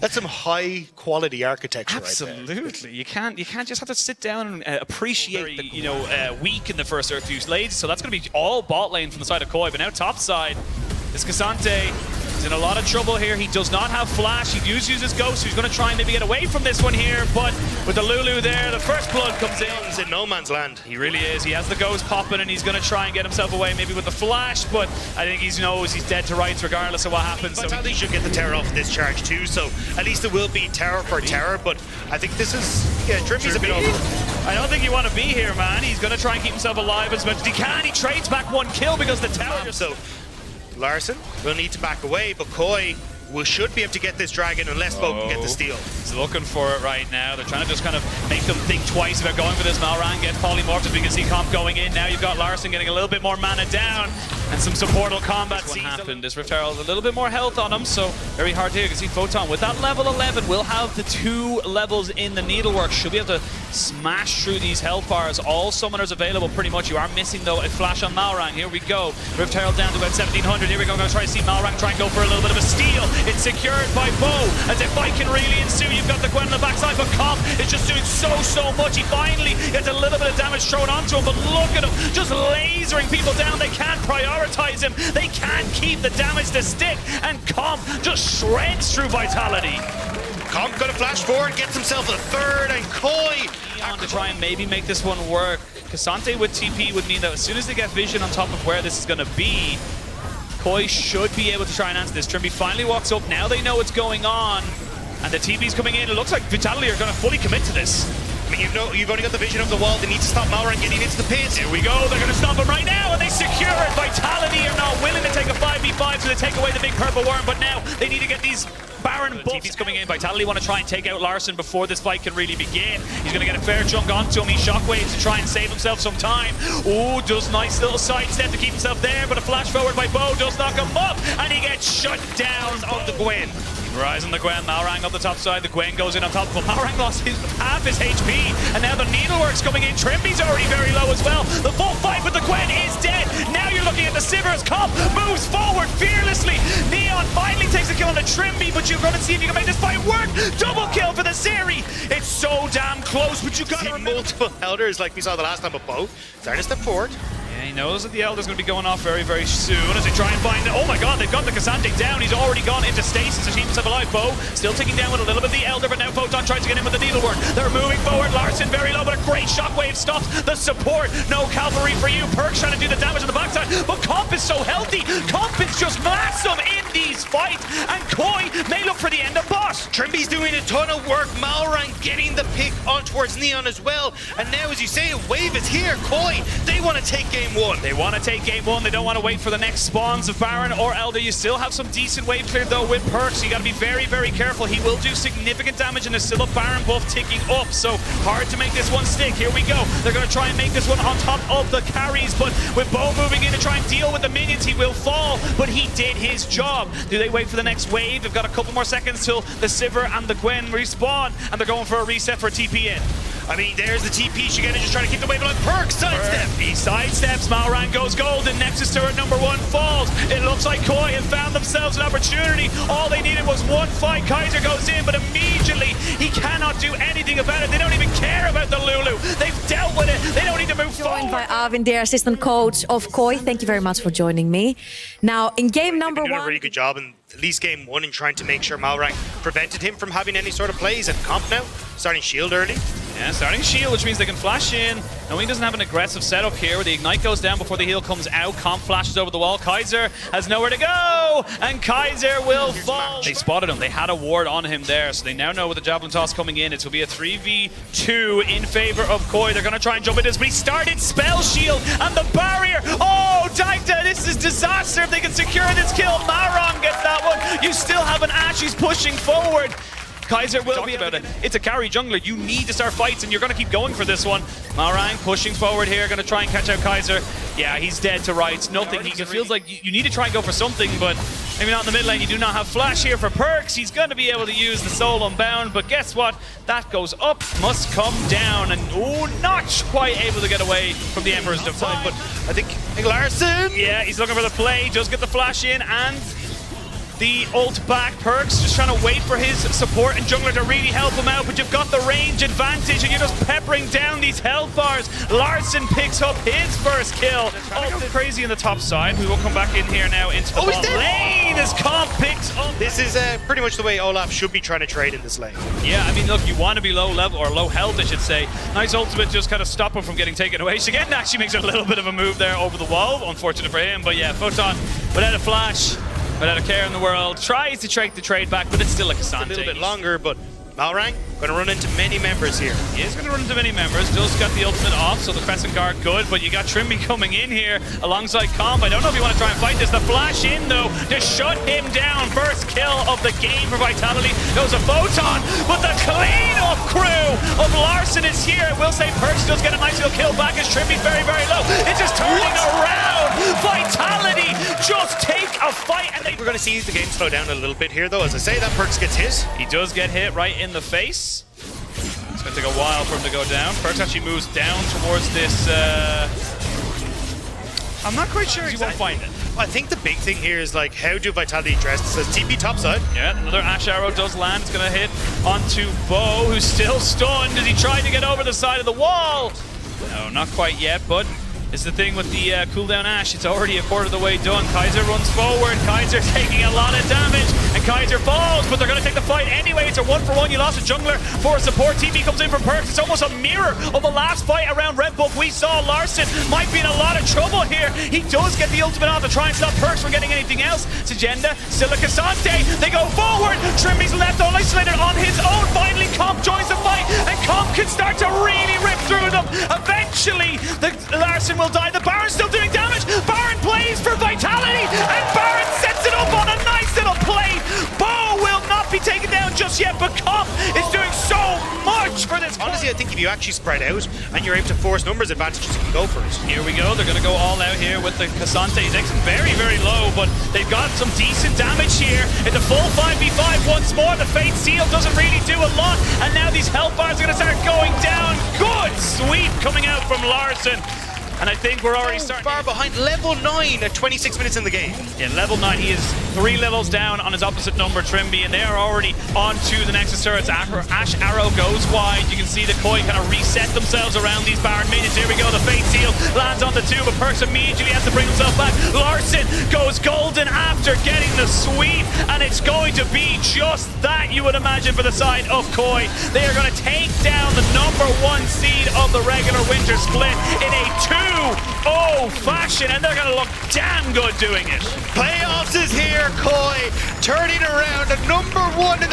That's some high quality architecture. Absolutely. Right there. You can't just have to sit down and appreciate the weak in the first few lanes. So that's going to be all bot lane from the side of Koi. But now top side, this Cassante is in a lot of trouble here. He does not have flash. He does use his ghost. So he's going to try and maybe get away from this one here. But with the Lulu there, the first blood comes in. He's in no man's land. He really is. He has the ghost popping and he's going to try and get himself away maybe with the flash. But I think he knows he's dead to rights regardless of what happens. So he should get the tower off this charge too. So at least it will be tower for tower. But I think this is, Trimby's a bit over. I don't think you want to be here, man. He's going to try and keep himself alive as much as he can. He trades back one kill because the tower. So Larson will need to back away, but Koi should be able to get this dragon unless Bo can get the steal. He's looking for it right now. They're trying to just kind of make them think twice about going for this. Malrang gets polymorphed as we can see Comp going in. Now you've got Larson getting a little bit more mana down and some supportal combat. This happened. This Rift Herald has a little bit more health on him, so very hard to hear. You can see Photon with that level 11 will have the 2 levels in the needlework. Should be able to smash through these health bars. All summoners available pretty much. You are missing though a flash on Malrang. Here we go. Rift Herald down to about 1700. Here we go. I'm going to try to see Malrang try and go for a little bit of a steal. It's secured by Bo. As if fight can really ensue, you've got the Gwen on the backside, but Comp is just doing so much. He finally gets a little bit of damage thrown onto him, but look at him, just lasering people down. They can't prioritize him. They can't keep the damage to stick, and Comp just shreds through Vitality. Comp got a flash forward, gets himself a third, and Koi on to try and maybe make this one work. Cassante with TP would mean that as soon as they get vision on top of where this is going to be, Koi should be able to try and answer this. Trimby finally walks up. Now they know what's going on. And the TP's coming in. It looks like Vitality are going to fully commit to this. I mean, you've only got the vision of the wall. They need to stop Malrang getting into the pit. Here we go. They're going to stop him right now. And they secure it. Vitality are not willing to take a 5v5. So they take away the big purple worm. But now they need to get these Baron buffs. TP's coming in. Vitality want to try and take out Larson before this fight can really begin. He's going to get a fair chunk onto him. He shockwaves to try and save himself some time. Oh, does nice little sidestep to keep himself there, but a flash forward by Bo does knock him up, and he gets shut down on the Gwen. Rise on the Gwen, Malrang on the top side, the Gwen goes in on top of him. Malrang lost half his HP, and now the Needlework's coming in. Trimby's already very low as well. The full fight with the Gwen is dead. Now you're looking at the Sivers. Comp moves forward fearlessly. Neon finally takes a kill on the Trimby, but you're going to see if you can make this fight work. Double kill for the Siri. It's so damn close, but you got to remember multiple elders like we saw the last time with Bo. Starting to step forward. Yeah, he knows that the Elder's going to be going off very soon as they try and find it. Oh my god, they've got the Cassante down. He's already gone into stasis to keep himself alive. Bo still ticking down with a little bit of the Elder, but now Photon tries to get in with the needlework. They're moving forward. Larson very low, but a great shockwave stops the support. No cavalry for you. Perk's trying to do the damage on the backside, but Comp is so healthy. Comp is just massive in these fights, and Koi may look for the end of boss. Trimby's doing a ton of work. Malrang getting the pick on towards Neon as well. And now, as you say, a wave is here. Koi, they want to take game one. They want to take game one. They don't want to wait for the next spawns of Baron or Elder. You still have some decent wave clear though with Perk, so you got to be very careful. He will do significant damage, and there's still a Baron buff ticking up, so hard to make this one stick. Here we go. They're going to try and make this one on top of the carries, but with Bo moving in to try and deal with the minions, he will fall, but he did his job. Do they wait for the next wave? They've got a couple more seconds till the Sivir and the Gwen respawn, and they're going for a reset for TP in. I mean, there's the TP. Shigena just trying to keep the wave on. Perk sidestep. He sidesteps. Malrang goes golden. Nexus turret number 1 falls. It looks like Koi have found themselves an opportunity. All they needed was one fight. Kaiser goes in, but immediately he cannot do anything about it. They don't even care about the Lulu. They've dealt with it. They don't need to move forward. Joined by Arvin, the assistant coach of Koi. Thank you very much for joining me. Now, in game number 1... They're doing a really good job in at least game 1 in trying to make sure Malrang prevented him from having any sort of plays. And Comp now starting shield early. Yeah, starting shield, which means they can flash in. No, he doesn't have an aggressive setup here where the ignite goes down before the heal comes out. Comp flashes over the wall. Kaiser has nowhere to go, and Kaiser will fall. They spotted him. They had a ward on him there, so they now know with the javelin toss coming in, it will be a 3v2 in favor of Koi. They're going to try and jump into this, but he started spell shield, and the barrier. Oh, Dagda, this is disaster if they can secure this kill. Malrang gets that one. You still have an Ashe who's pushing forward. Kaiser will be about it. It's a carry jungler. You need to start fights, and you're going to keep going for this one. Malrang pushing forward here, going to try and catch out Kaiser. Yeah, he's dead to rights. Nothing. He feels like you need to try and go for something, but maybe not in the mid lane. You do not have flash here for Perks. He's going to be able to use the Soul Unbound, but guess what? That goes up, must come down, and oh, not quite able to get away from the Emperor's Divine. But I think Larson. Yeah, he's looking for the play. Just get the flash in, and the ult back. Perks just trying to wait for his support and jungler to really help him out, but you've got the range advantage and you're just peppering down these health bars. Larson picks up his first kill. Oh, go crazy in the top side. We will come back in here now into the bot lane as Comp picks up. This is pretty much the way Olaf should be trying to trade in this lane. Yeah, I mean, look, you want to be low level, or low health, I should say. Nice ultimate, just kind of stop him from getting taken away. Shigen actually makes a little bit of a move there over the wall. Unfortunate for him, but yeah, Photon, without a flash, without a care in the world, tries to take the trade back, but it's still like a Cassante. A little bit longer, but Malrang going to run into many members here. He is going to run into many members. Just got the ultimate off, so the Crescent Guard good, but you got Trimby coming in here alongside Comp. I don't know if you want to try and fight this. The flash in, though, to shut him down. First kill of the game for Vitality. Goes a Photon, but the clean-up crew of Larson is here. I will say Perks does get a nice little kill back as Trimby's very, very low. It's just turning around. Vitality just take a fight. And we're going to see the game slow down a little bit here, though. As I say, that Perks gets hit. He does get hit right in the face. It's going to take a while for him to go down. Perks actually moves down towards this. I'm not quite sure. He won't find it. I think the big thing here is like, how do Vitality address this? Says TP topside. Yeah, another Ash arrow does land. It's going to hit onto Bo, who's still stunned as he tried to get over the side of the wall. No, not quite yet, but is the thing with the cooldown Ash. It's already a quarter of the way done. Kaiser runs forward. Kaiser taking a lot of damage, and Kaiser falls, but they're going to take the fight anyway. It's a 1-for-1. You lost a jungler for support. TP comes in from Perks. It's almost a mirror of the last fight around Red Bull. We saw Larson might be in a lot of trouble here. He does get the ultimate off to try and stop Perks from getting anything else. Sagenda, still a Cassante. They go forward. Trimby's left all isolated on his own. Finally, Comp joins the fight, and Comp can start to really rip through them. Eventually, the Larson will die. The Baron's still doing damage. Baron plays for Vitality, and Baron sets it up on a nice little play. Bo will not be taken down just yet, but Comp is doing so much for this. Honestly, I think if you actually spread out and you're able to force numbers advantages, you can go for it. Here we go. They're going to go all out here with the Cassante. He's actually very, very low, but they've got some decent damage here. It's a full 5v5 once more. The Fate Seal doesn't really do a lot, and now these health bars are going to start going down. Good sweep coming out from Larson. And I think we're already starting far behind. Level 9 at 26 minutes in the game. Yeah, level 9. He is 3 levels down on his opposite number, Trimby, and they are already on to the Nexus turrets. Ash Arrow goes wide. You can see the Koi kind of reset themselves around these Baron minions. Here we go. The Fate Seal lands on the 2, but Perks immediately has to bring himself back. Larson goes golden after getting the sweep, and it's going to be just that, you would imagine, for the side of Koi. They are going to take down the #1 seed of the regular winter split in a 2-0 fashion, and they're going to look damn good doing it. Playoffs is here, Koi, turning around a #1 in